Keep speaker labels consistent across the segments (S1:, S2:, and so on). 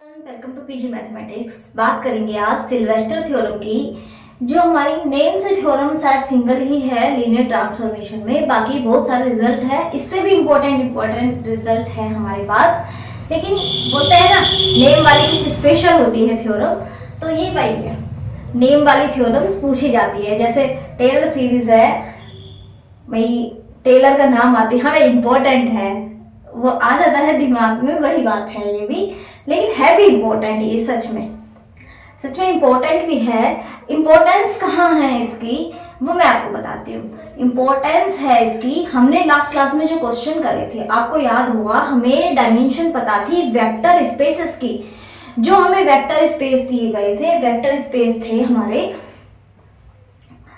S1: Welcome to PG mathematics. बात करेंगे आज सिल्वेस्टर थ्योरम की। जो हमारी नेम से थ्योरम शायद सिंगल ही है लीनियर ट्रांसफॉर्मेशन में, बाकी बहुत सारे रिजल्ट है, इससे भी इम्पोर्टेंट रिजल्ट है हमारे पास। लेकिन बोलते हैं ना, नेम वाली कुछ स्पेशल होती है थ्योरम, तो ये वही है। नेम वाली थ्योरम्स पूछी जाती है, जैसे टेलर सीरीज है भाई, टेलर का नाम आती है, हमें इम्पोर्टेंट है, वो आ जाता है दिमाग में, वही बात है ये भी। लेकिन है भी इम्पोर्टेंट ये, सच में इम्पोर्टेंट भी है। इम्पोर्टेंस कहाँ है इसकी, वो मैं आपको बताती हूँ। इम्पोर्टेंस है इसकी, हमने लास्ट क्लास में जो क्वेश्चन करे थे, आपको याद होगा, हमें डायमेंशन पता थी वेक्टर स्पेसेस की। जो हमें वेक्टर स्पेस दिए गए थे, वेक्टर स्पेस थे हमारे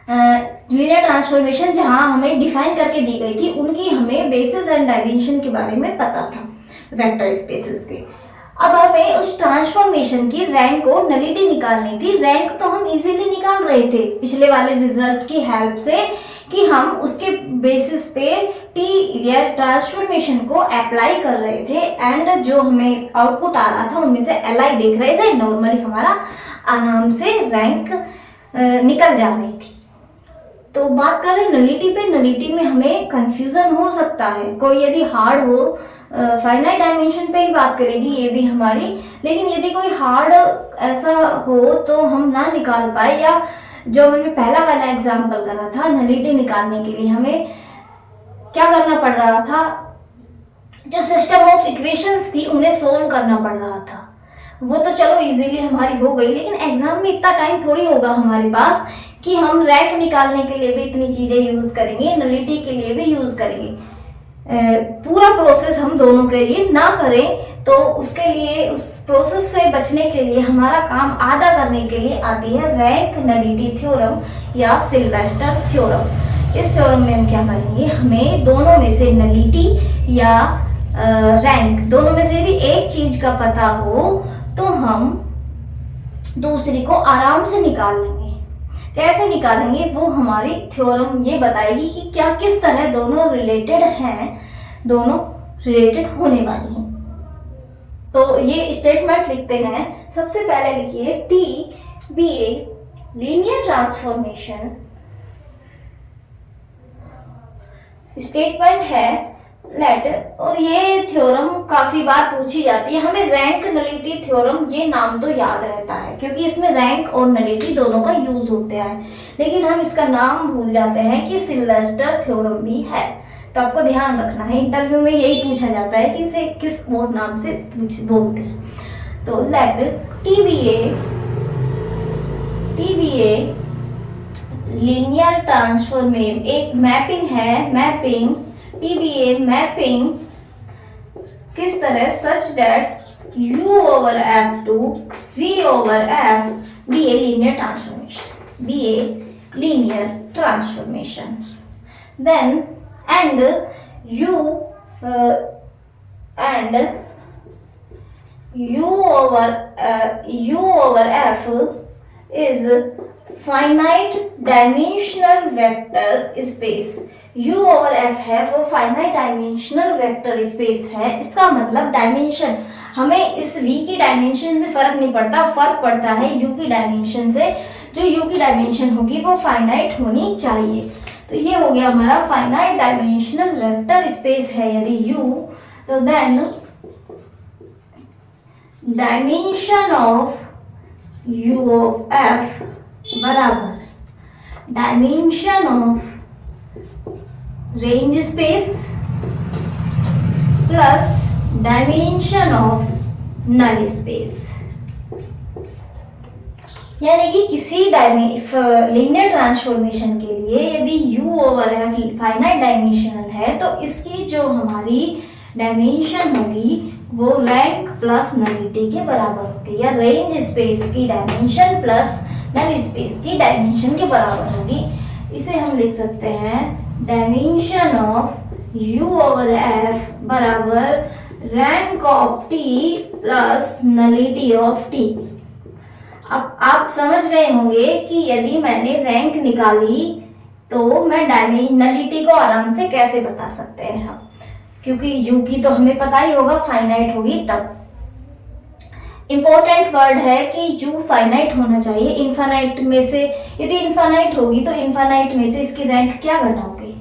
S1: लीनियर ट्रांसफॉर्मेशन जहाँ हमें डिफाइन करके दी गई थी, उनकी हमें बेसिस एंड डायमेंशन के बारे में पता था, वेक्टर स्पेसेस के। अब हमें उस ट्रांसफॉर्मेशन की रैंक और नलिटी निकालनी थी। रैंक तो हम इजीली निकाल रहे थे पिछले वाले रिजल्ट की हेल्प से, कि हम उसके बेसिस पे टी या ट्रांसफॉर्मेशन को अप्लाई कर रहे थे, एंड जो हमें आउटपुट आ रहा था उनमें से एल देख रहे थे। नॉर्मली हमारा आराम से रैंक निकल जा रही थी। तो बात करें नलिटी पे, नलिटी में हमें कंफ्यूजन हो सकता है, कोई यदि हार्ड हो, फाइनाइट डायमेंशन पे ही बात करेगी ये भी हमारी, लेकिन यदि कोई हार्ड ऐसा हो तो हम ना निकाल पाए, या जो हमने पहला वाला एग्जाम्पल करा था, नलिटी निकालने के लिए हमें क्या करना पड़ रहा था, जो सिस्टम ऑफ इक्वेशंस थी उन्हें सोल्व करना पड़ रहा था। वो तो चलो इजीली हमारी हो गई, लेकिन एग्जाम में इतना टाइम थोड़ी होगा हमारे पास कि हम रैंक निकालने के लिए भी इतनी चीजें यूज करेंगे, नलिटी के लिए भी यूज करेंगे। पूरा प्रोसेस हम दोनों के लिए ना करें तो उसके लिए, उस प्रोसेस से बचने के लिए, हमारा काम आधा करने के लिए आती है रैंक नलिटी थ्योरम या सिल्वेस्टर थ्योरम। इस थ्योरम में हम क्या करेंगे, हमें दोनों में से नलिटी या रैंक, दोनों में से यदि एक चीज का पता हो तो हम दूसरी को आराम से निकाल लेंगे। कैसे निकालेंगे वो हमारी थ्योरम ये बताएगी कि क्या किस तरह दोनों रिलेटेड हैं, दोनों रिलेटेड होने वाली हैं। तो ये स्टेटमेंट लिखते हैं। सबसे पहले लिखिए T be a linear transformation. Statement है लेट, और ये थ्योरम काफी बार पूछी जाती है। हमें रैंक नलिटी थ्योरम ये नाम तो याद रहता है, क्योंकि इसमें रैंक और नलिटी दोनों का यूज होता है, लेकिन हम इसका नाम भूल जाते हैं कि सिल्वेस्टर थ्योरम भी है। तो आपको ध्यान रखना है, इंटरव्यू में यही पूछा जाता है कि इसे किस और नाम से बोलते हैं। तो let T be a linear transformation एक मैपिंग है, मैपिंग TBA मैपिंग किस तरह, such that U over F2 V over F be a linear transformation, be a linear transformation. Then and U over F is finite dimensional vector space। U over F है वो finite dimensional vector space है। इसका मतलब dimension, हमें इस V की dimension से फर्क नहीं पड़ता, फर्क पड़ता है U की डायमेंशन से। जो U की डायमेंशन होगी वो फाइनाइट होनी चाहिए। तो ये हो गया हमारा फाइनाइट डायमेंशनल वेक्टर स्पेस है यदि U, तो then dimension of U of F बराबर dimension of range space plus dimension of null space. यानी कि किसी लीनियर ट्रांसफॉर्मेशन के लिए यदि U over F finite dimensional है, तो इसकी जो हमारी डायमेंशन होगी वो रैंक प्लस नलिटी के बराबर होगी, या रेंज स्पेस की डायमेंशन प्लस नल स्पेस की डायमेंशन के बराबर होगी। इसे हम लिख सकते हैं dimension of U over F बराबर rank of T plus nullity of T। अब आप समझ गए होंगे कि यदि मैंने रैंक निकाली तो मैं नलिटी को आराम से कैसे बता सकते हैं हम, क्योंकि U की तो हमें पता ही होगा फाइनाइट होगी तब। इंपॉर्टेंट वर्ड है कि यू फाइनाइट होना चाहिए। इनफाइनाइट में से यदि इनफाइनाइट होगी तो इनफाइनाइट में से इसकी रैंक क्या घटाओगे?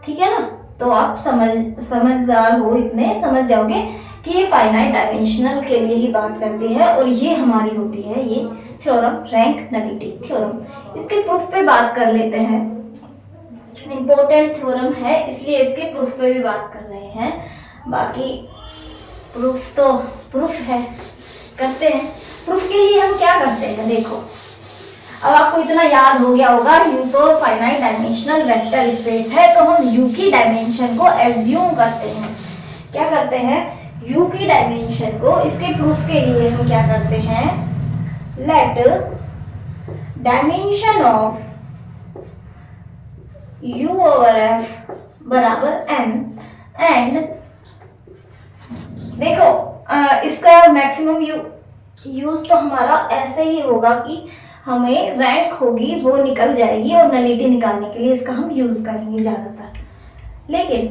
S1: ठीक है ना, तो आप समझदार हो, इतने समझ जाओगे कि ये फाइनाइट डायमेंशनल के लिए ही बात करती है और ये हमारी होती है ये थ्योरम, रैंक नलिटी थ्योरम। इसके प्रूफ पे बात कर लेते हैं। इंपॉर्टेंट थ्योरम है इसलिए इसके प्रूफ पे भी बात कर रहे हैं। बाकी प्रूफ तो प्रूफ है, करते हैं। प्रूफ के लिए हम क्या करते हैं देखो, अब आपको इतना याद हो गया होगा, यू तो फाइनाइट डायमेंशनल वेक्टर स्पेस है, तो हम यू की डायमेंशन को एज्यूम करते हैं। क्या करते हैं? यू की डायमेंशन को, इसके प्रूफ के लिए हम क्या करते हैं, let dimension of U over F बराबर एन एंड देखो इसका मैक्सिमम यूज तो हमारा ऐसे ही होगा कि हमें रैंक होगी वो निकल जाएगी और नलिटी निकालने के लिए इसका हम यूज करेंगे ज्यादातर। लेकिन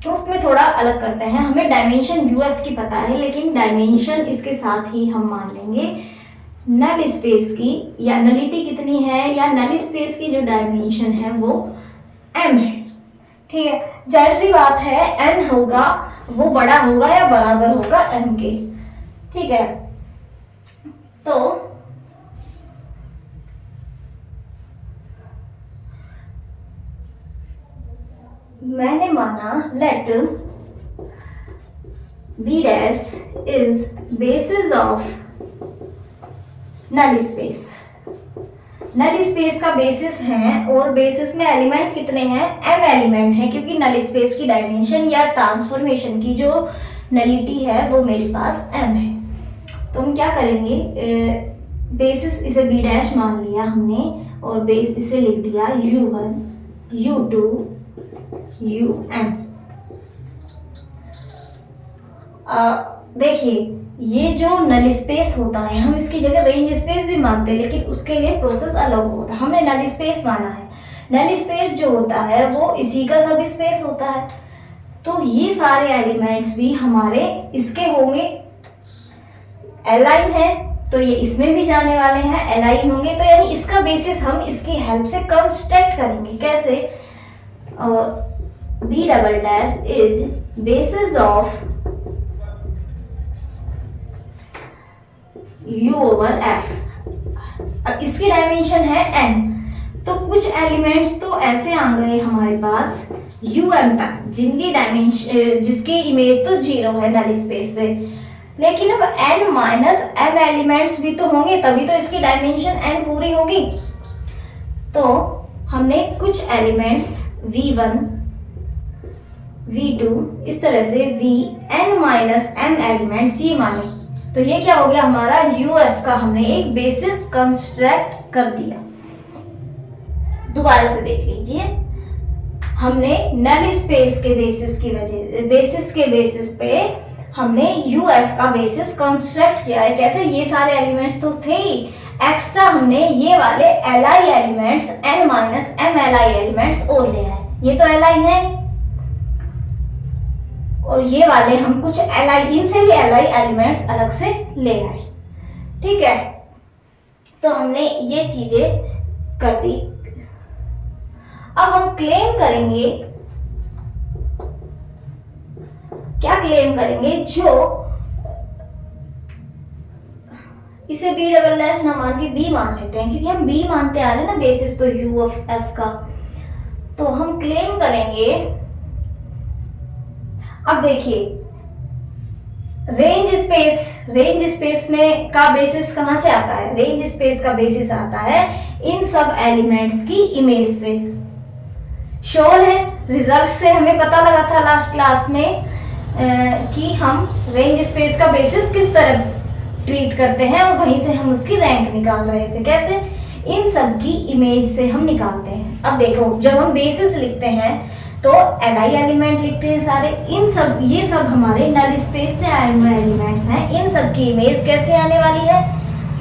S1: प्रूफ में थोड़ा अलग करते हैं। हमें डायमेंशन यू एफ की पता है, लेकिन डायमेंशन इसके साथ ही हम मान लेंगे नल स्पेस की, या नलिटी कितनी है, या नल स्पेस की जो डायमेंशन है वो m है। ठीक है, जाहिर सी बात है n होगा वो बड़ा होगा या बराबर होगा m के। ठीक है, तो मैंने माना let b dash is basis of null space. Null space का बेसिस है और बेसिस में एलिमेंट कितने हैं, m एलिमेंट है, क्योंकि नल स्पेस की डायमेंशन या ट्रांसफॉर्मेशन की जो नलिटी है वो मेरे पास m है। तो हम क्या करेंगे, बेसिस इसे b डैश मान लिया हमने और बेस इसे लिख दिया u1 u2 um। देखिए ये जो नल स्पेस होता है हम इसकी जगह रेंज स्पेस भी मानते हैं, लेकिन उसके लिए प्रोसेस अलग होता है। हमने नल स्पेस माना है, नल स्पेस जो होता है वो इसी का सब स्पेस होता है। तो ये सारे एलिमेंट्स भी हमारे इसके होंगे, एलाइन है तो ये इसमें भी जाने वाले हैं, एलाइन होंगे, तो यानी इसका बेसिस हम इसकी हेल्प से कंस्ट्रक्ट करेंगे। कैसे? B double dash is basis of u over f। अब इसकी डायमेंशन है n, तो कुछ एलिमेंट्स तो ऐसे आ गए हमारे पास um तक जिनकी डायमेंशन, जिसकी इमेज तो 0 है नल स्पेस से, लेकिन अब n माइनस m एलिमेंट्स भी तो होंगे तभी तो इसकी डायमेंशन n पूरी होगी। तो हमने कुछ एलिमेंट्स v1 v2 इस तरह से vn माइनस m एलिमेंट्स ये माने, तो ये क्या हो गया हमारा uf का हमने एक बेसिस कंस्ट्रक्ट कर दिया। दोबारा से देख लीजिए, हमने नल स्पेस के बेसिस पे हमने uf का बेसिस कंस्ट्रक्ट किया है। कैसे? ये सारे एलिमेंट्स तो थे ही, एक्स्ट्रा हमने ये वाले li elements n minus m li elements और ले आए। ये तो li है और ये वाले हम कुछ li, इनसे भी li एलिमेंट्स अलग से ले आए। ठीक है, तो हमने ये चीजें कर दी। अब हम क्लेम करेंगे, क्या क्लेम करेंगे, जो इसे b डबल डैश ना मान के b मान लेते हैं, क्योंकि हम b मानते आ रहे हैं ना बेसिस तो u ऑफ f का। तो हम क्लेम करेंगे, अब देखिए रेंज स्पेस में का बेसिस कहां से आता है, रेंज स्पेस का बेसिस आता है इन सब एलिमेंट्स की इमेज से। श्योर है, रिजल्ट से हमें पता लगा था लास्ट क्लास में कि हम रेंज स्पेस का बेसिस किस तरह ट्रीट करते हैं और वहीं से हम उसकी रैंक निकाल रहे थे। कैसे? इन सब की इमेज से हम निकालते हैं। अब देखो जब हम बेसिस लिखते हैं तो li एलिमेंट लिखते हैं सारे, इन सब ये सब हमारे नल स्पेस से आए हुए एलिमेंट्स हैं। इन सब की इमेज कैसे आने वाली है,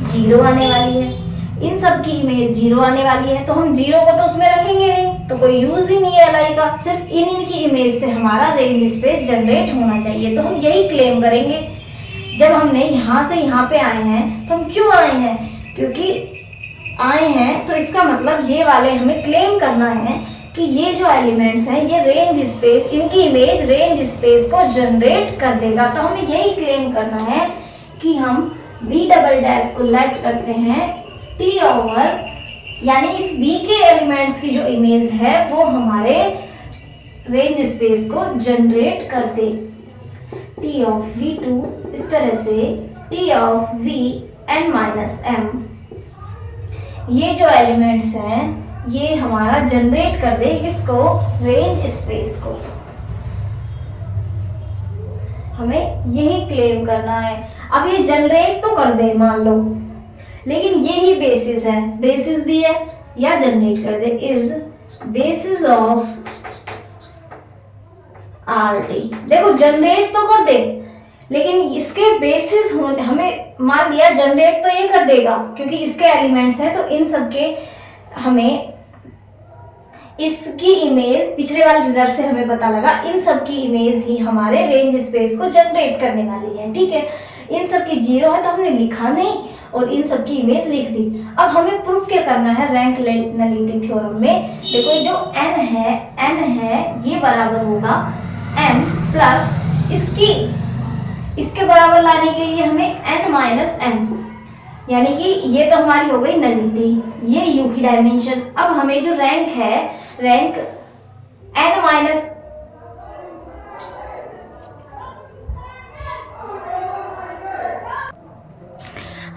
S1: 0 आने वाली है। इन सब की इमेज 0 आने वाली है, तो हम 0 को तो उसमें रखेंगे नहीं, तो कोई यूज ही नहीं है li का। सिर्फ इन की इमेज से हमारा रेंज स्पेस जनरेट होना चाहिए, तो हम यही क्लेम करेंगे। जब हमने यहाँ से यहाँ पे आए हैं तो हम क्यों आए हैं, क्योंकि आए हैं तो इसका मतलब ये वाले हमें क्लेम करना है कि ये जो एलिमेंट्स हैं ये रेंज स्पेस, इनकी इमेज रेंज स्पेस को जनरेट कर देगा। तो हमें यही क्लेम करना है कि हम बी डबल डैश को लेट करते हैं टी ओवर, यानी इस बी के एलिमेंट्स की जो इमेज है वो हमारे रेंज स्पेस को जनरेट कर दे। टी ऑफ v2 इस तरह से T of v n minus m, ये जो एलिमेंट्स हैं ये हमारा जनरेट कर दे किसको, रेंज स्पेस को। हमें यही क्लेम करना है। अब ये जनरेट तो कर दे मान लो, लेकिन यही बेसिस है, बेसिस भी है या जनरेट कर दे, इज बेसिस ऑफ RT। देखो जनरेट तो कर दे, लेकिन इसके बेसिस हमें मान लिया जनरेट तो ये कर देगा क्योंकि इसके एलिमेंट्स हैं, तो इन सब के हमें इसकी इमेज पिछले वाले रिजल्ट से हमें पता लगा इन सब की इमेज ही हमारे रेंज स्पेस को जनरेट करने वाली है। ठीक है, इन सब की 0 है तो हमने लिखा नहीं और इन सब की इमेज लिख दी। अब हमें प्रूफ क्या करना है रैंक नलिटी थ्योरम में। देखो जो n है ये बराबर होगा m प्लस इसके बराबर लाने के लिए हमें n माइनस m, यानी कि ये तो हमारी हो गई नलिटी, ये u की डायमेंशन। अब हमें जो रैंक है, रैंक n माइनस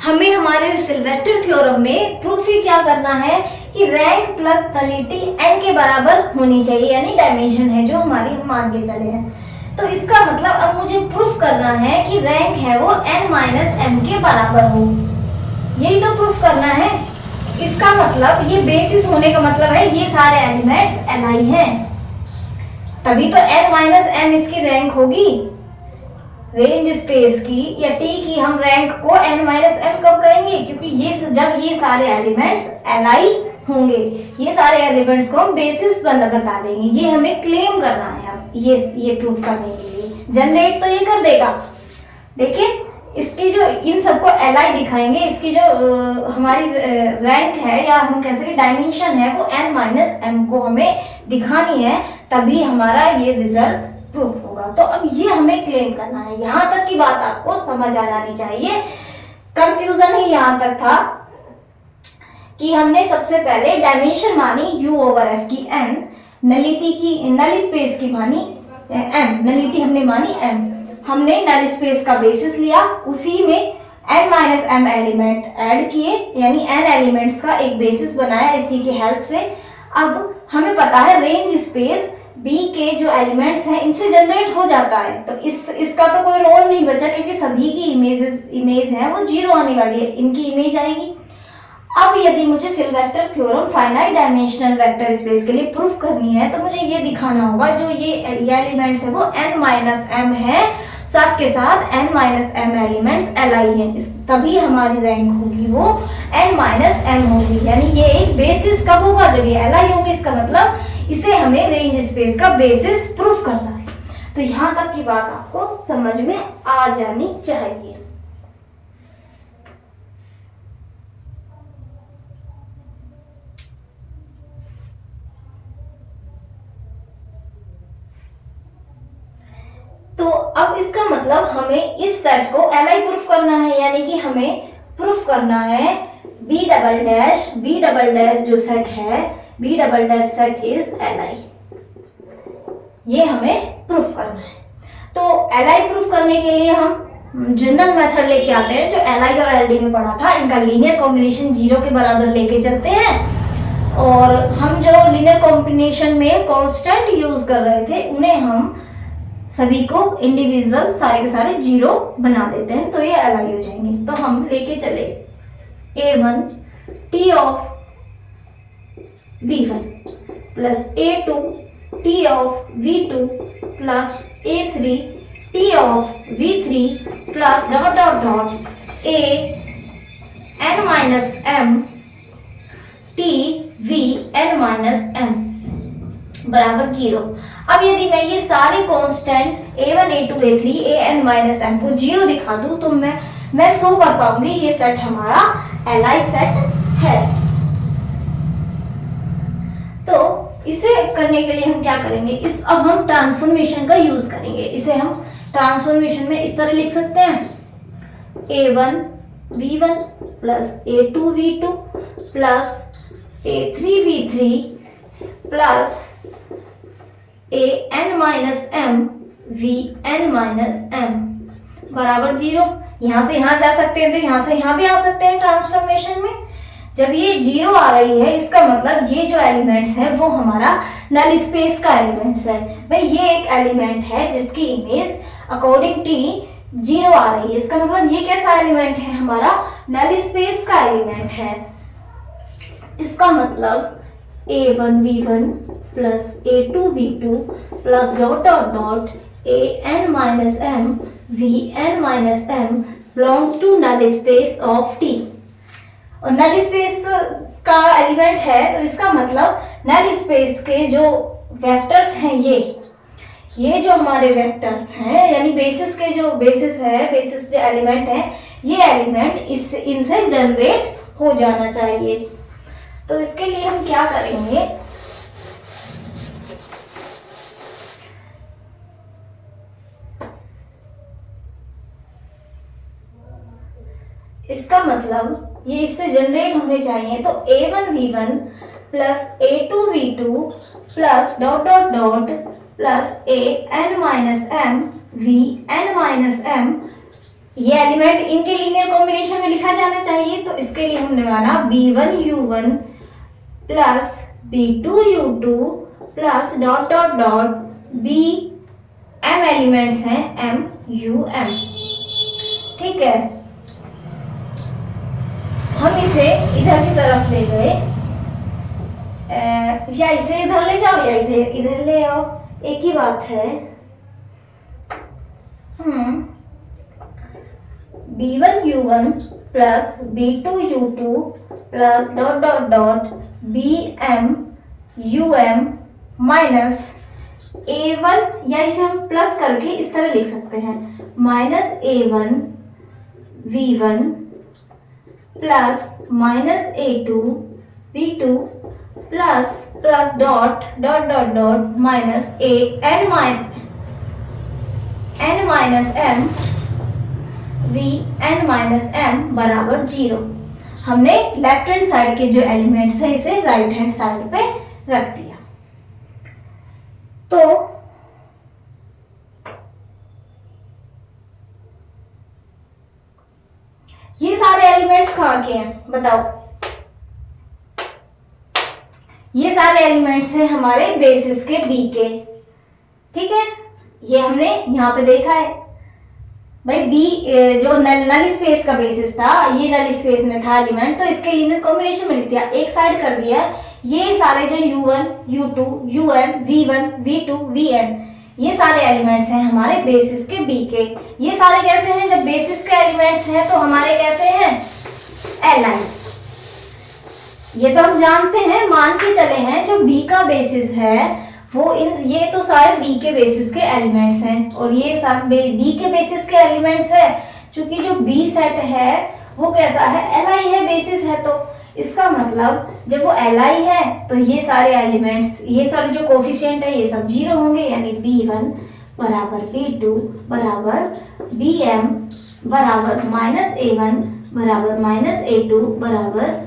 S1: हमें हमारे सिल्वेस्टर थ्योरम में प्रूफ ही क्या करना है कि रैंक प्लस नलिटी n के बराबर होनी चाहिए, यानी डायमेंशन है जो हमारी हम मान के चले हैं। तो इसका मतलब अब मुझे प्रूफ करना है कि रैंक है वो n माइनस m के बराबर हो, यही तो प्रूफ करना है। इसका मतलब ये बेसिस होने का मतलब है ये सारे एलिमेंट्स Li हैं, तभी तो n माइनस m इसकी रैंक होगी। रेंज स्पेस की या T की हम रैंक को n माइनस m कब कहेंगे, क्योंकि ये जब ये सारे एलिमेंट्स Li होंगे, ये सारे एलिमेंट्स को हम बेसिस बता देंगे। ये हमें क्लेम करना है। अब ये प्रूफ करने के लिए जनरेट तो ये कर देगा, देखिए इसकी जो इन सबको Li दिखाएंगे, इसकी जो हमारी रैंक है या हम कह सकते डायमेंशन है वो n माइनस m को हमें दिखानी है, तभी हमारा ये रिजल्ट प्रूफ होगा। तो अब ये हमें क्लेम करना है। यहाँ तक की बात आपको समझ आ जानी चाहिए। कंफ्यूजन ही यहाँ तक था कि हमने सबसे पहले डायमेंशन मानी u ओवर f की n, नलिटी की नल स्पेस की मानी m, नलिटी हमने मानी m, हमने नल स्पेस का बेसिस लिया, उसी में n minus m element add किए, यानी n एलिमेंट्स का एक बेसिस बनाया इसी की हेल्प से। अब हमें पता है रेंज स्पेस B के जो एलिमेंट्स हैं इनसे जनरेट हो जाता है, तो इसका तो कोई रोल नहीं बचा क्योंकि सभी की इमेज है वो 0 आने वाली है, इनकी इमेज आएगी। अब यदि मुझे Sylvester theorem finite dimensional vector space के लिए प्रूफ करनी है तो मुझे ये दिखाना होगा जो ये एलिमेंट्स है वो n माइनस m है, साथ के साथ n minus m elements Li हैं, तभी हमारी रैंक होगी वो n माइनस m होगी। यानी ये एक बेसिस कब होगा, जब ये Li होंगे। इसका मतलब इसे हमें रेंज स्पेस का बेसिस प्रूफ करना है। तो यहाँ तक की बात आपको समझ में आ जानी चाहिए। तो अब इसका मतलब हमें इस सेट को Li प्रूफ करना है, यानी कि हमें प्रूफ करना है B डबल डैश जो सेट है B double dash set is Li, ये हमें प्रूफ करना है। तो Li प्रूफ करने के लिए हम जनरल मेथड लेके आते हैं जो Li और Ld में पढ़ा था, इनका लीनियर कॉम्बिनेशन 0 के बराबर लेके चलते हैं, और हम जो लीनियर कॉम्बिनेशन में कांस्टेंट यूज कर रहे थे उन्हें हम सभी को इंडिविजुअल सारे के सारे 0 बना देते हैं, तो ये Li हो जाएंगे। तो हम लेके चले A1 T of V1 plus A2 T of V2 plus A3 T of V3 plus dot dot dot A n minus m T V n minus m। बराबर 0। अब यदि मैं ये सारे constant a1 a2 a3 an minus m को 0 दिखा दूं तो मैं शो कर पाऊंगी ये सेट हमारा Li सेट है। तो इसे करने के लिए हम क्या करेंगे, अब हम ट्रांसफॉर्मेशन का यूज करेंगे। इसे हम ट्रांसफॉर्मेशन में इस तरह लिख सकते हैं, a1 v1 plus a2 v2 plus a3 v3 plus an minus m vn minus m बराबर 0। यहाँ से यहाँ जा सकते हैं तो यहाँ से यहाँ भी आ सकते हैं ट्रांसफॉर्मेशन में। जब ये 0 आ रही है इसका मतलब ये जो एलिमेंट्स है वो हमारा नल स्पेस का एलिमेंट्स है। भाई ये एक एलिमेंट है जिसकी इमेज अकॉर्डिंग टी 0 आ रही है, इसका मतलब ये कैसा एलिमेंट है, हमारा नल स्पेस का एलिमेंट है। इसका मतलब a1 v1 plus a2 v2 plus dot dot dot an minus m vn minus m belongs to null space of T. और नल स्पेस का एलिमेंट है तो इसका मतलब नल स्पेस के जो वेक्टर्स हैं ये जो हमारे वेक्टर्स हैं यानी बेसिस के जो बेसिस जो एलिमेंट है ये एलिमेंट इनसे जनरेट हो जाना चाहिए। तो इसके लिए हम क्या करेंगे, इसका मतलब ये इससे जनरेट होने चाहिए। तो a1 v1 plus a2 v2 plus dot dot dot plus an minus m vn minus m, ये एलिमेंट इनके लीनियर कॉम्बिनेशन में लिखा जाना चाहिए। तो इसके लिए हमने माना b1 u1 plus b2 u2 plus dot dot dot b m elements हैं m u m। ठीक है, हम इसे इधर की तरफ ले गए, या इसे इधर ले जाओ या इधर ले आओ, एक ही बात है। b1 u1 plus b2 u2 plus dot dot dot bm um minus a1, या इसे हम प्लस करके इस तरह लिख सकते हैं, minus a1 v1 plus minus a2 v2 plus plus dot dot dot dot minus n minus m vn minus m बराबर 0। हमने लेफ्ट हैंड साइड के जो एलिमेंट्स है इसे राइट हैंड साइड पे रख दिया। तो ये सारे एलिमेंट्स कहाँ के हैं बताओ, ये सारे एलिमेंट्स हैं हमारे बेसिस के बी के। ठीक है, ये हमने यहाँ पे देखा है। भाई बी जो नल स्पेस का बेसिस था, ये नल स्पेस में था एलिमेंट, तो इसके लीनियर कॉम्बिनेशन में लिख दिया, एक साइड कर दिया। ये सारे जो u1 u2 um v1 v2 vn ये सारे एलिमेंट्स हैं हमारे बेसिस के बी के। ये सारे कैसे हैं, जब बेसिस के एलिमेंट्स हैं तो हमारे कैसे हैं, Li। ये तो हम जानते हैं, मान के चले हैं जो बी का बेसिस है वो ये तो सारे बी के बेसिस के एलिमेंट्स हैं, और ये सब बी के बेसिस के एलिमेंट्स है। चूंकि जो बी सेट है वो कैसा है, Li है, बेसिस है, तो इसका मतलब जब वो Li है तो ये सारे एलिमेंट्स, ये सारे जो कोफिशिएंट है ये सब 0 होंगे, यानी b1 बराबर b2 बराबर bm बराबर माइनस a1 बराबर माइनस a2 बराबर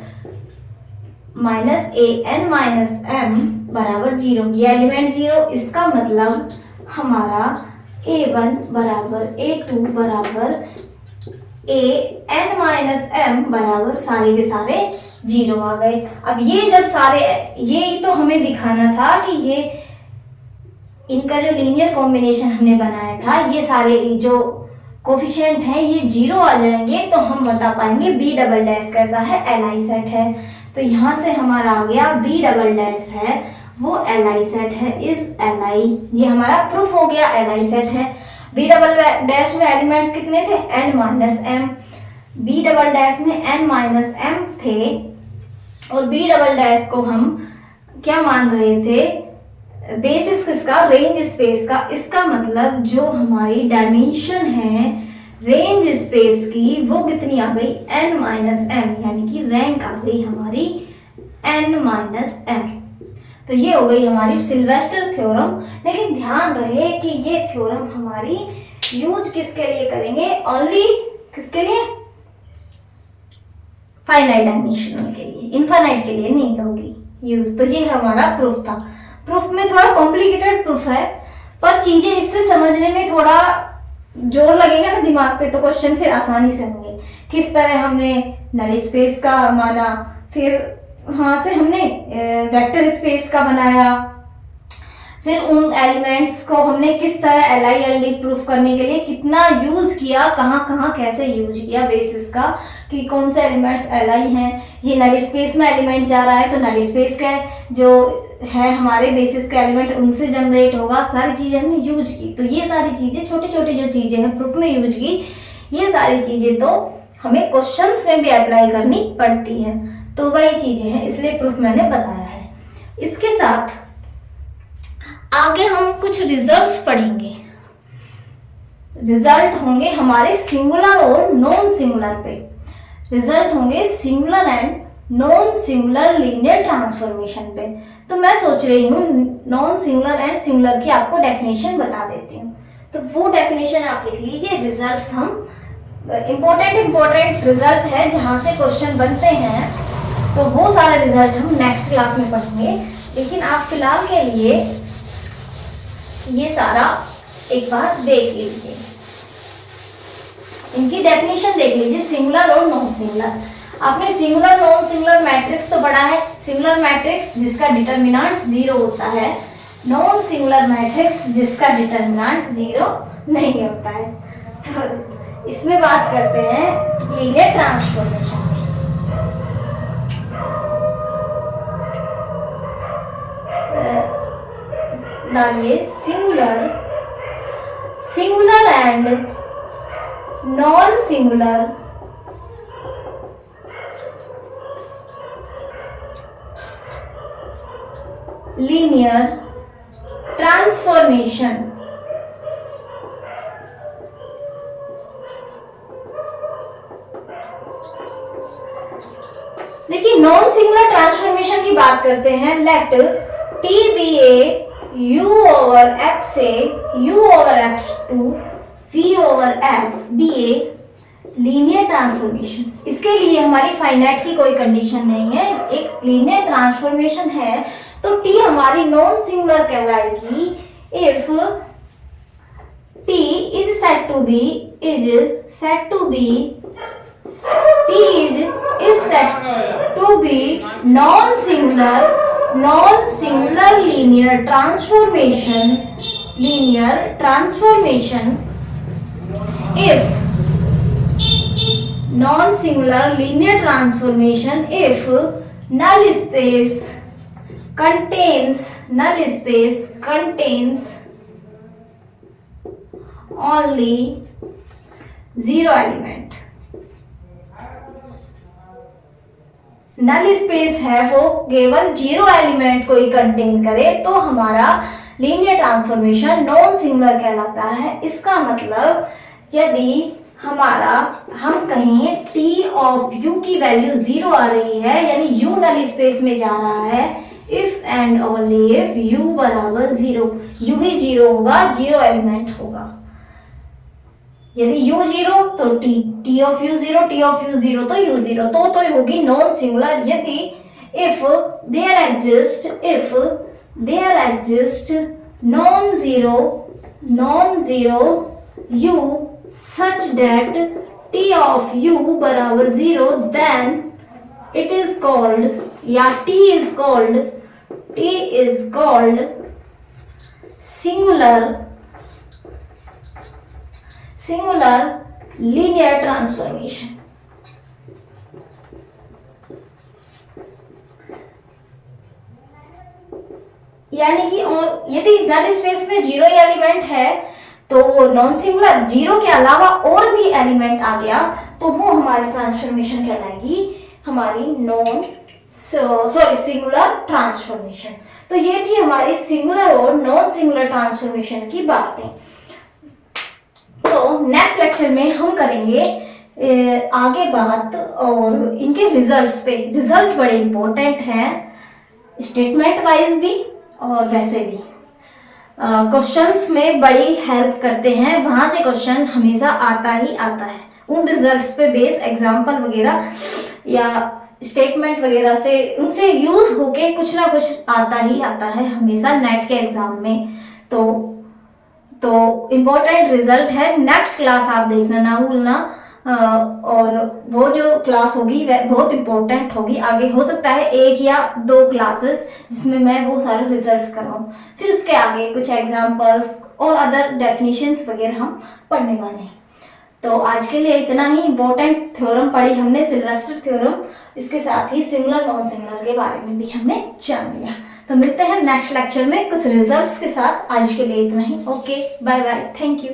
S1: माइनस an माइनस m बराबर 0। ये एलिमेंट 0, इसका मतलब हमारा a1 बराबर a2 बराबर an माइनस m बराबर सारे के सारे 0 आ गए। अब ये जब सारे, ये तो हमें दिखाना था कि ये इनका जो लीनियर कॉम्बिनेशन हमने बनाया था, ये सारे जो कोफिशिएंट हैं ये 0 आ जाएंगे तो हम बता पाएंगे b डबल डैश कैसा है, Li सेट है। तो यहाँ से हमारा आ गया b डबल डैश है वो Li सेट है, इज Li। ये हमारा प्रूफ हो गया, Li सेट है। b डबल डैश में एलिमेंट्स कितने थे, n minus m। b double dash में n माइनस m थे, और b डबल डैश को हम क्या मान रहे थे, बेसिस किसका, रेंज स्पेस का। इसका मतलब जो हमारी डायमेंशन है रेंज स्पेस की वो कितनी आ गई, n-m, यानी कि रैंक आ गई हमारी n-m। तो ये हो गई हमारी सिल्वेस्टर थ्योरम। लेकिन ध्यान रहे कि ये थ्योरम हमारी यूज किसके लिए करेंगे, ओनली किसके लिए, फाइनाइट डायमेंशनल के लिए, इनफाइनाइट के लिए नहीं होगी यूज। तो ये हमारा प्रूफ था। प्रूफ में थोड़ा कॉम्प्लिकेटेड प्रूफ है, पर चीजें इससे समझने में थोड़ा जोर लगेगा ना दिमाग पे, तो क्वेश्चन फिर आसानी से होंगे। किस तरह हमने नल स्पेस का माना, फिर वहां से हमने वेक्टर स्पेस का बनाया, फिर उन एलिमेंट्स को हमने किस तरह LI LD प्रूफ करने के लिए कितना यूज किया, कहाँ कहाँ कैसे यूज किया बेसिस का, कि कौन से एलिमेंट्स LI हैं, ये नल स्पेस में एलिमेंट जा रहा है तो नल स्पेस का जो है हमारे बेसिस का एलिमेंट उनसे जनरेट होगा। सारी चीजें हमने यूज की। तो ये सारी चीजें छोटी छोटी जो चीजें हैं प्रूफ में यूज की, ये सारी चीजें तो हमें क्वेश्चंस में भी अप्लाई करनी पड़ती है। तो वही चीजें हैं, इसलिए प्रूफ मैंने बताया है। इसके साथ आगे हम कुछ रिजल्ट्स पढ़ेंगे। रिजल्ट होंगे हमारे सिंगुलर और नॉन सिंगुलर पे। रिजल्ट होंगे singular and non singular linear transformation पे। तो मैं सोच रही हूँ नॉन सिंगुलर एंड सिंगुलर की आपको डेफिनेशन बता देती हूँ। तो वो डेफिनेशन आप लिख लीजिए। रिजल्ट्स हम इम्पोर्टेंट रिजल्ट है जहाँ से क्वेश्चन बनते हैं, तो वो सारे रिजल्ट हम नेक्स्ट क्लास में पढ़ेंगे। लेकिन आप फिलहाल के लिए ये सारा एक बार देख लीजिए, इनकी डेफिनेशन देख लीजिए, सिंगुलर और नॉन सिंगुलर। आपने सिंगुलर नॉन सिंगुलर मैट्रिक्स तो पढ़ा है। सिंगुलर मैट्रिक्स जिसका डिटरमिनेंट 0 होता है, नॉन सिंगुलर मैट्रिक्स जिसका डिटरमिनेंट 0 नहीं होता है। तो इसमें बात करते हैं लीनियर ट्रांसफॉर्मेशन। डालिए singular and non singular linear transformation. देखिए नॉन सिंगुलर ट्रांसफॉर्मेशन की बात करते हैं। Let T be a U over F से U over F2 V over F be a linear transformation. इसके लिए हमारी फाइनाइट की कोई कंडीशन नहीं है, एक लीनियर ट्रांसफॉर्मेशन है। तो T हमारी नॉन सिंगुलर कहलाएगी if T is said to be T is said to be non singular linear transformation if non singular linear transformation if null space contains only 0 element। Null space है वो केवल 0 element को ही contain करे तो हमारा linear transformation non singular कहलाता है। इसका मतलब यदि हम कहें T ऑफ U की वैल्यू 0 आ रही है, यानी U नल स्पेस में जा रहा है, if and only if U बराबर 0, U ही 0 होगा, 0 एलिमेंट होगा। यदि U 0 तो T of U 0, T of U 0 तो U 0, तो होगी नॉन सिंगुलर। यदि if there exists non-zero U such that T of U बराबर 0, then it is called या T is called singular linear transformation। यानी कि यदि नल स्पेस में 0 एलिमेंट है तो वो नॉन सिंगुलर, 0 के अलावा और भी एलिमेंट आ गया तो वो हमारी ट्रांसफॉर्मेशन कहलाएगी हमारी नॉन सॉरी सिंगुलर ट्रांसफॉर्मेशन। तो ये थी हमारी सिंगुलर और नॉन सिंगुलर ट्रांसफॉर्मेशन की बातें। तो नेक्स्ट लेक्चर में हम करेंगे आगे बात और इनके रिजल्ट्स पे। रिजल्ट बड़े इंपॉर्टेंट हैं, स्टेटमेंट वाइज भी और वैसे भी क्वेश्चंस में बड़ी हेल्प करते हैं। वहां से क्वेश्चन हमेशा आता ही आता है। उन रिजल्ट्स पे बेस एग्जाम्पल वगैरह या स्टेटमेंट वगैरह से उनसे यूज होके कुछ ना कुछ आता ही आता है हमेशा नेट के एग्जाम में। तो इम्पोर्टेंट रिजल्ट है। नेक्स्ट क्लास आप देखना ना भूलना, और वो जो क्लास होगी वह बहुत इम्पोर्टेंट होगी। आगे हो सकता है 1 या 2 क्लासेस जिसमें मैं वो सारे रिजल्ट्स कराऊं। फिर उसके आगे कुछ एग्जाम्पल्स और अदर डेफिनेशंस वगैरह हम पढ़ने वाले हैं। तो आज के लिए इतना ही। इम्पोर्टेंट थ्योरम पढ़ी हमने, सिल्वेस्टर थ्योरम। इसके साथ ही सिंगुलर नॉन सिंगुलर के बारे में भी हमने जान लिया। तो मिलते हैं नेक्स्ट लेक्चर में कुछ रिजल्ट्स के साथ। आज के लिए इतना ही। Okay, bye bye, thank you.